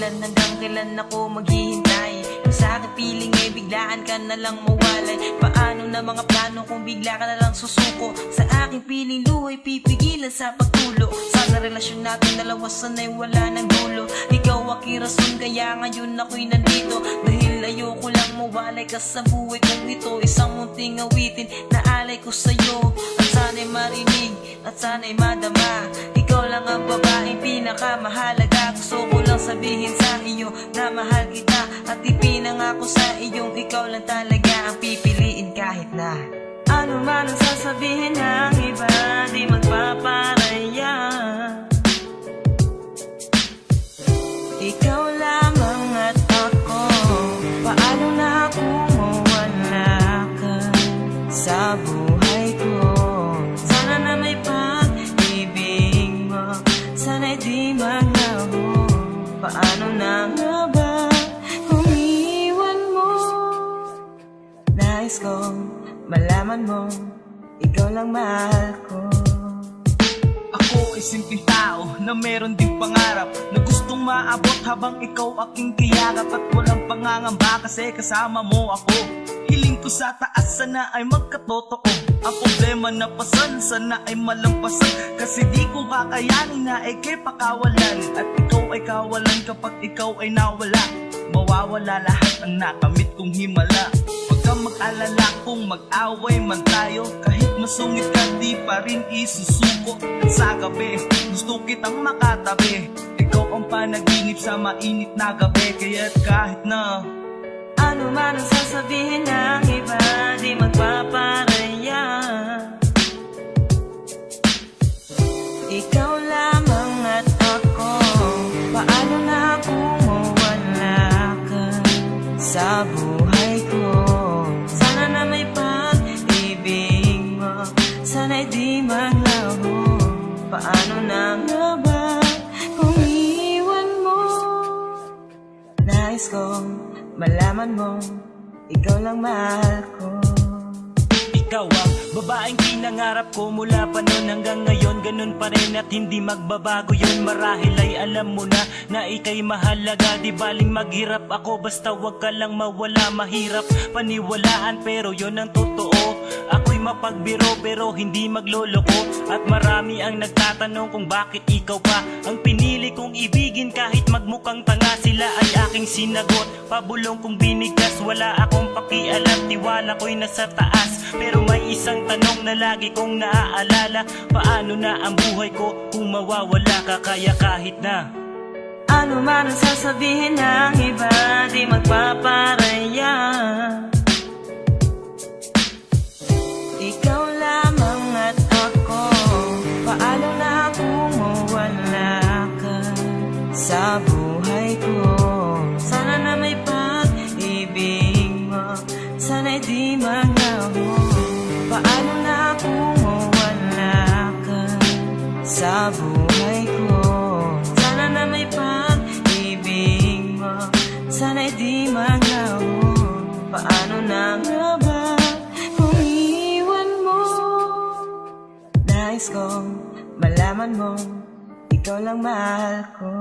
kailan, hanggang kailan ako maghihintay. Ang sa aking feeling ay biglaan ka na lang mawalay. Paano na mga plano kung bigla ka na lang susuko? Sa aking feeling luhay pipigilan sa pagtulo. Sana relasyon natin dalawa sana'y wala ng dulo. Ikaw aking rason kaya ngayon ako'y nandito. Dahil ayoko lang mawalay ka sa buhay kong ito. Isang munting awitin na alay ko sa'yo. At sana'y marinig at sana'y madama. Ikaw lang ang babaeng pinakamahalaga. Gusto ko lang sabihin sa iyo na mahal kita. At ipinangako sa iyong ikaw lang talaga ang pipiliin kahit na ano man ang sasabihin ng iba, di magpaparaya. Ikaw lamang at ako. Paano na kung mawala ka sa buhay ko? Sana na may pag-ibig mo, sana'y di maglaho. Paano na nga ba kung iwan mo? Nais kong malaman mo, ikaw lang mahal ko. Ako ay simpleng tao na meron ding pangarap, na gustong maabot habang ikaw aking kiyakap. At walang pangangamba kasi kasama mo ako. Hiling ko sa taas sana ay magkatotoo. Ang problema na pasan sana ay malampasan, kasi di ko kakayanin na ikay pakawalan. At ikaw ay kawalan kapag ikaw ay nawala. Mawawala lahat ang nakamit kong himala. Huwag kang mag-alala kung mag-away man tayo. Kahit masungit ka di pa rin isusuko. At sa gabi gusto kitang makatabi. Ikaw ang panaginip sa mainit na gabi. Kaya't kahit na ano man ang sasabihin ng iba, di magpaparaya. Ikaw lamang at ako. Paano na kung mawala ka sa buhay ko? Sana na may pag-ibig mo, sana'y di maglaho. Paano na nga ba kung iwan mo? Nais kong malaman mo, ikaw lang mahal ko. Ikaw ang babaeng pinangarap ko mula pa noon hanggang ngayon. Ganun pa rin at hindi magbabago yun. Marahil ay alam mo na ika'y mahalaga. Di baling maghirap ako, basta wag ka lang mawala. Mahirap paniwalaan pero yun ang totoo. Ako'y mapagbiro pero hindi magloloko. At marami ang nagtatanong kung bakit ikaw pa ang pinili kong ibigin. Kahit magmukhang tanga sila ay aking sinagot. Pabulong kong binigkas, wala akong pakialam. Tiwala ko'y nasa taas, pero may isang tanong na lagi kong naaalala. Paano na ang buhay ko kung mawawala ka? Kaya kahit na ano man ang sasabihin ng iba, di magpaparaya. Ikaw lamang at ako. Paano na kung mawala ka sa buhay ko? Sana na may pag-ibig mo, sana'y di maglaho. Paano na kung mawala ka sa buhay ko? Sana na may pag-ibig mo, sana'y di maglaho. Paano na nga ba kung iwan mo? Nais kong malaman mo, ikaw lang mahal ko.